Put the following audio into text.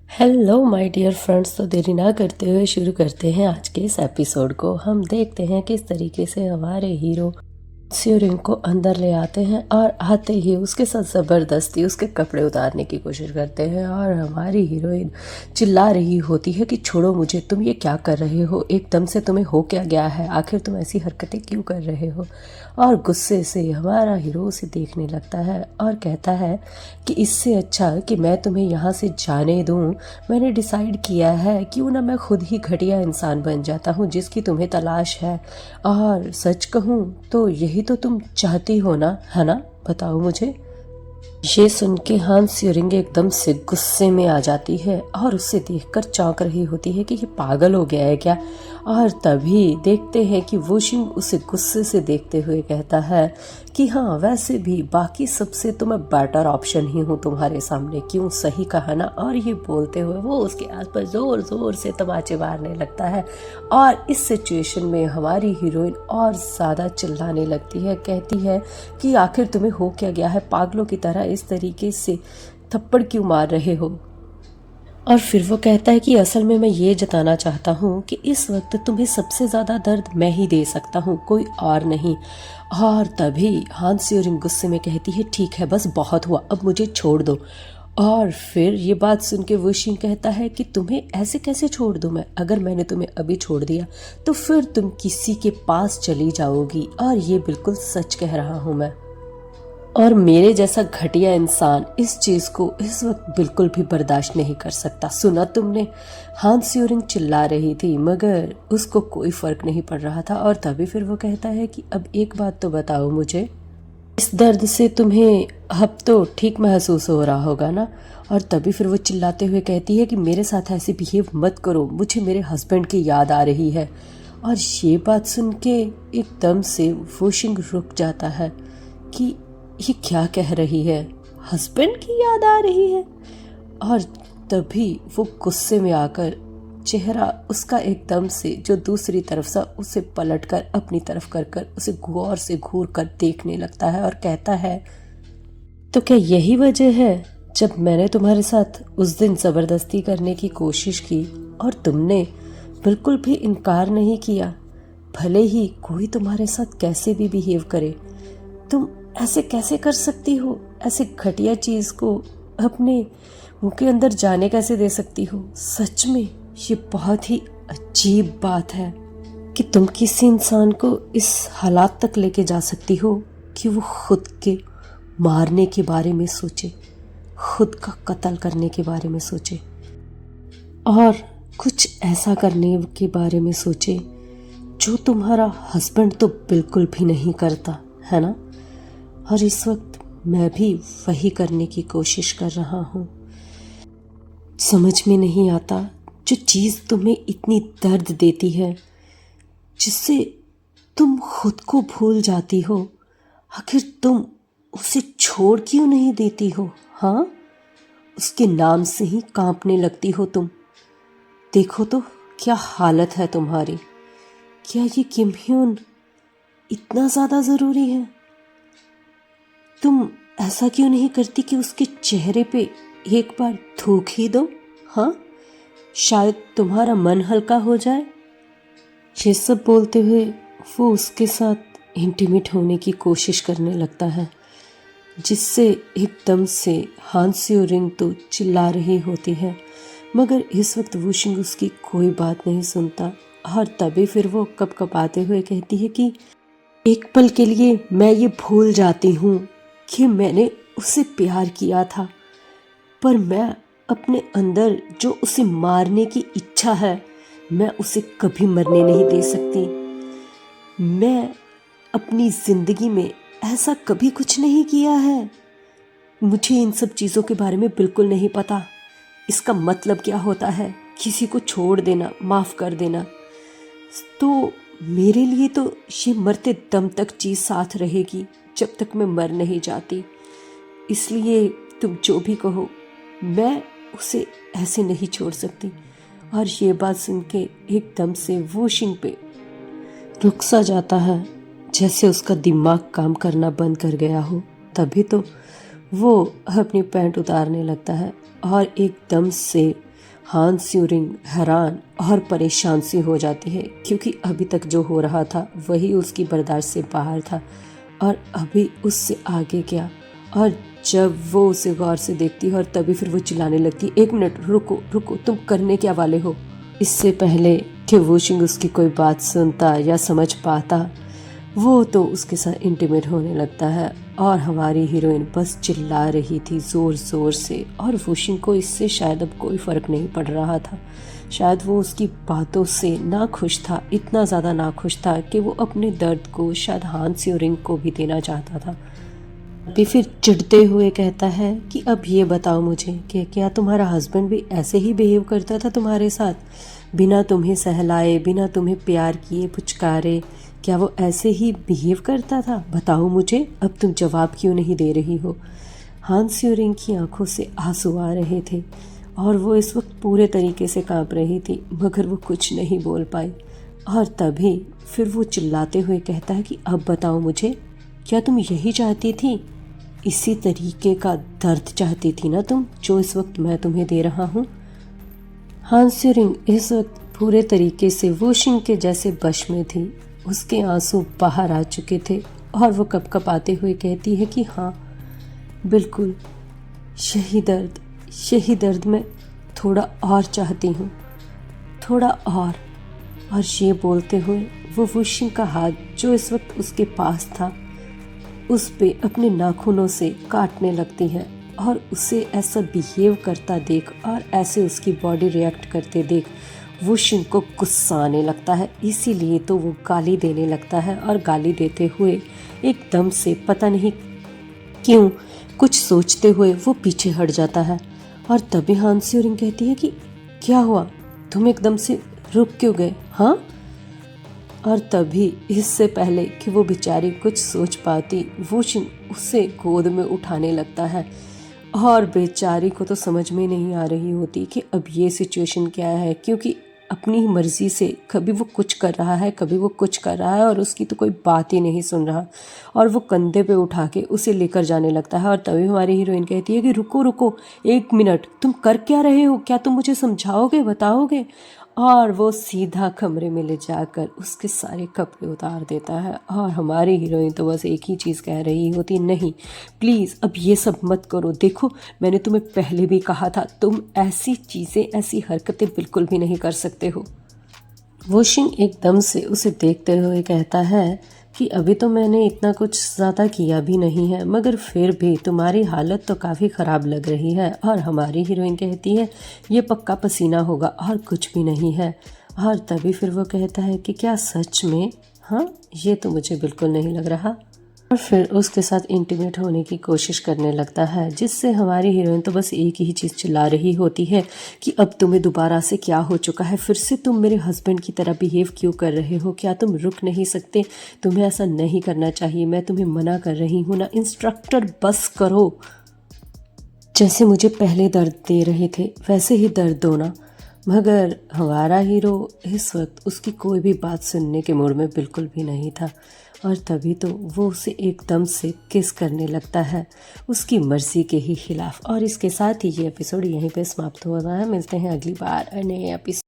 Hello my dear friends. तो देरी ना करते हुए शुरू करते हैं आज के इस एपिसोड को। हम देखते हैं किस तरीके से हमारे हीरो स्योरिंग को अंदर ले आते हैं और आते ही उसके साथ ज़बरदस्ती उसके कपड़े उतारने की कोशिश करते हैं और हमारी हीरोइन चिल्ला रही होती है कि छोड़ो मुझे, तुम ये क्या कर रहे हो, एकदम से तुम्हें हो क्या गया है, आखिर तुम ऐसी हरकतें क्यों कर रहे हो। और गुस्से से हमारा हीरो उसे देखने लगता है और कहता है कि इससे अच्छा कि मैं तुम्हें यहाँ से जाने दूँ। मैंने डिसाइड किया है क्यों ना मैं खुद ही घटिया इंसान बन जाता हूँ जिसकी तुम्हें तलाश है। और सच कहूँ तो यही तो तुम चाहती हो ना, है ना, बताओ मुझे। ये सुन के हान स्योरिंग एकदम से गुस्से में आ जाती है और उसे देखकर चौंक रही होती है कि ये पागल हो गया है क्या। और तभी देखते हैं कि वोशिंग उसे गुस्से से देखते हुए कहता है कि हाँ, वैसे भी बाकी सबसे तो मैं बेटर ऑप्शन ही हूँ तुम्हारे सामने, क्यों, सही कहा ना। और ये बोलते हुए वो उसके आसपास जोर जोर से तमाचे मारने लगता है और इस सिचुएशन में हमारी हीरोइन और ज़्यादा चिल्लाने लगती है, कहती है कि आखिर तुम्हें हो क्या गया है, पागलों की तरह इस तरीके से थप्पड़ क्यों मार रहे हो। और फिर वो कहता है कि असल में मैं ये जताना चाहता हूँ कि इस वक्त तुम्हें सबसे ज़्यादा दर्द मैं ही दे सकता हूँ, कोई और नहीं। और तभी हान स्योरिंग गुस्से में कहती है ठीक है, बस बहुत हुआ, अब मुझे छोड़ दो। और फिर ये बात सुन के वुशिंग कहता है कि तुम्हें ऐसे कैसे छोड़ दूँ मैं, अगर मैंने तुम्हें अभी छोड़ दिया तो फिर तुम किसी के पास चली जाओगी, और ये बिल्कुल सच कह रहा हूँ मैं। और मेरे जैसा घटिया इंसान इस चीज को इस वक्त बिल्कुल भी बर्दाश्त नहीं कर सकता। सुना तुमने, हान स्योरिंग चिल्ला रही थी मगर उसको कोई फर्क नहीं पड़ रहा था। और तभी फिर वो कहता है कि अब एक बात तो बताओ मुझे, इस दर्द से तुम्हें अब तो ठीक महसूस हो रहा होगा ना। और तभी फिर वो चिल्लाते हुए कहती है कि मेरे साथ ऐसे बिहेव मत करो, मुझे मेरे हस्बैंड की याद आ रही है। और ये बात सुन के एकदम से वोशिंग रुक जाता है कि ये क्या कह रही है, हस्बैंड की याद आ रही है। और तभी वो गुस्से में आकर चेहरा उसका एकदम से जो दूसरी तरफ से उसे पलटकर अपनी तरफ कर कर उसे गौर से घूर कर देखने लगता है और कहता है तो क्या यही वजह है जब मैंने तुम्हारे साथ उस दिन जबरदस्ती करने की कोशिश की और तुमने बिल्कुल भी इनकार नहीं किया, भले ही कोई तुम्हारे साथ कैसे भी बिहेव करे। तुम ऐसे कैसे कर सकती हो, ऐसे घटिया चीज को अपने मुंह के अंदर जाने कैसे दे सकती हो। सच में ये बहुत ही अजीब बात है कि तुम किसी इंसान को इस हालात तक लेके जा सकती हो कि वो खुद के मारने के बारे में सोचे, खुद का कत्ल करने के बारे में सोचे और कुछ ऐसा करने के बारे में सोचे जो तुम्हारा हस्बैंड तो बिल्कुल भी नहीं करता, है ना। और इस वक्त मैं भी वही करने की कोशिश कर रहा हूँ। समझ में नहीं आता, जो चीज़ तुम्हें इतनी दर्द देती है, जिससे तुम खुद को भूल जाती हो, आखिर तुम उसे छोड़ क्यों नहीं देती हो। हाँ, उसके नाम से ही कांपने लगती हो तुम। देखो तो क्या हालत है तुम्हारी। क्या ये किम ह्यून इतना ज़्यादा ज़रूरी है। तुम ऐसा क्यों नहीं करती कि उसके चेहरे पे एक बार थूक ही दो। हाँ, शायद तुम्हारा मन हल्का हो जाए। ये सब बोलते हुए वो उसके साथ इंटीमेट होने की कोशिश करने लगता है, जिससे एकदम से हान स्योरिंग तो चिल्ला रही होती है मगर इस वक्त वुशिंग उसकी कोई बात नहीं सुनता। और तभी फिर वो कपकपाते हुए कहती है कि एक पल के लिए मैं ये भूल जाती हूँ कि मैंने उसे प्यार किया था, पर मैं अपने अंदर जो उसे मारने की इच्छा है, मैं उसे कभी मरने नहीं दे सकती। मैं अपनी जिंदगी में ऐसा कभी कुछ नहीं किया है। मुझे इन सब चीज़ों के बारे में बिल्कुल नहीं पता। इसका मतलब क्या होता है, किसी को छोड़ देना, माफ़ कर देना। तो मेरे लिए तो ये मरते दम तक चीज़ साथ रहेगी जब तक मैं मर नहीं जाती। इसलिए तुम जो भी कहो, मैं उसे ऐसे नहीं छोड़ सकती। और ये बात सुन के एकदम से वुशिंग पे रुक सा जाता है, जैसे उसका दिमाग काम करना बंद कर गया हो। तभी तो वो अपनी पैंट उतारने लगता है और एकदम से हान स्यूरिंग हैरान और परेशान सी हो जाती है, क्योंकि अभी तक जो हो रहा था वही उसकी बर्दाश्त से बाहर था और अभी उससे आगे क्या। और जब वो उसे गौर से देखती है और तभी फिर वो चिल्लाने लगती, 1 मिनट रुको रुको, तुम करने क्या वाले हो। इससे पहले कि वूशिंग उसकी कोई बात सुनता या समझ पाता, वो तो उसके साथ इंटीमेट होने लगता है और हमारी हीरोइन बस चिल्ला रही थी ज़ोर ज़ोर से। और वूशिंग को इससे शायद अब कोई फ़र्क नहीं पड़ रहा था। शायद वो उसकी बातों से नाखुश था, इतना ज़्यादा नाखुश था कि वो अपने दर्द को शायद हान स्यूरिंग को भी देना चाहता था। अभी फिर चिढ़ते हुए कहता है कि अब ये बताओ मुझे कि क्या तुम्हारा हस्बैंड भी ऐसे ही बिहेव करता था तुम्हारे साथ, बिना तुम्हें सहलाए, बिना तुम्हें प्यार किए पुचकारे, क्या वो ऐसे ही बिहेव करता था? बताओ मुझे, अब तुम जवाब क्यों नहीं दे रही हो। हान स्यूरिंग की आंखों से आंसू आ रहे थे और वो इस वक्त पूरे तरीके से कांप रही थी, मगर वो कुछ नहीं बोल पाई। और तभी फिर वो चिल्लाते हुए कहता है कि अब बताओ मुझे, क्या तुम यही चाहती थी, इसी तरीके का दर्द चाहती थी ना तुम, जो इस वक्त मैं तुम्हें दे रहा हूँ। हान स्यूरिंग इस वक्त पूरे तरीके से वूशिंग के जैसे वश में थी। उसके आंसू बाहर आ चुके थे और वो कपकपाते हुए कहती है कि हाँ बिल्कुल, यही दर्द मैं थोड़ा और चाहती हूँ, थोड़ा और ये बोलते हुए वो वूशिंग का हाथ जो इस वक्त उसके पास था उस पे अपने नाखूनों से काटने लगती है। और उसे ऐसा बिहेव करता देख और ऐसे उसकी बॉडी रिएक्ट करते देख वूशिंग को गुस्सा आने लगता है। इसीलिए तो वो गाली देने लगता है और गाली देते हुए एकदम से पता नहीं क्यों कुछ सोचते हुए वो पीछे हट जाता है। और तभी हान स्यूरिंग कहती है कि क्या हुआ, तुम एकदम से रुक क्यों गए, हाँ। और तभी इससे पहले कि वो बेचारी कुछ सोच पाती, वूशिंग उसे गोद में उठाने लगता है। और बेचारी को तो समझ में नहीं आ रही होती कि अब ये सिचुएशन क्या है, क्योंकि अपनी ही मर्जी से कभी वो कुछ कर रहा है, कभी वो कुछ कर रहा है और उसकी तो कोई बात ही नहीं सुन रहा। और वो कंधे पे उठा के उसे लेकर जाने लगता है। और तभी हमारी हीरोइन कहती है कि रुको रुको, 1 मिनट, तुम कर क्या रहे हो, क्या तुम मुझे समझाओगे, बताओगे। और वो सीधा कमरे में ले जाकर उसके सारे कपड़े उतार देता है। और हमारी हीरोइन तो बस एक ही चीज़ कह रही होती, नहीं प्लीज़ अब ये सब मत करो, देखो मैंने तुम्हें पहले भी कहा था, तुम ऐसी चीज़ें, ऐसी हरकतें बिल्कुल भी नहीं कर सकते हो। वूशिंग एकदम से उसे देखते हुए कहता है कि अभी तो मैंने इतना कुछ ज़्यादा किया भी नहीं है, मगर फिर भी तुम्हारी हालत तो काफ़ी ख़राब लग रही है। और हमारी हीरोइन कहती है ये पक्का पसीना होगा और कुछ भी नहीं है। और तभी फिर वो कहता है कि क्या सच में, हाँ ये तो मुझे बिल्कुल नहीं लग रहा। और फिर उसके साथ इंटीमेट होने की कोशिश करने लगता है, जिससे हमारी हीरोइन तो बस एक ही चीज़ चिल्ला रही होती है कि अब तुम्हें दोबारा से क्या हो चुका है, फिर से तुम मेरे हस्बैंड की तरह बिहेव क्यों कर रहे हो, क्या तुम रुक नहीं सकते, तुम्हें ऐसा नहीं करना चाहिए, मैं तुम्हें मना कर रही हूँ ना। इंस्ट्रक्टर बस करो, जैसे मुझे पहले दर्द दे रहे थे वैसे ही दर्द दो ना। मगर हमारा हीरो इस वक्त उसकी कोई भी बात सुनने के मूड में बिल्कुल भी नहीं था। और तभी तो वो उसे एकदम से किस करने लगता है, उसकी मर्जी के ही खिलाफ। और इसके साथ ही ये एपिसोड यहीं पे समाप्त हो रहा है। मिलते हैं अगली बार नए एपिसोड।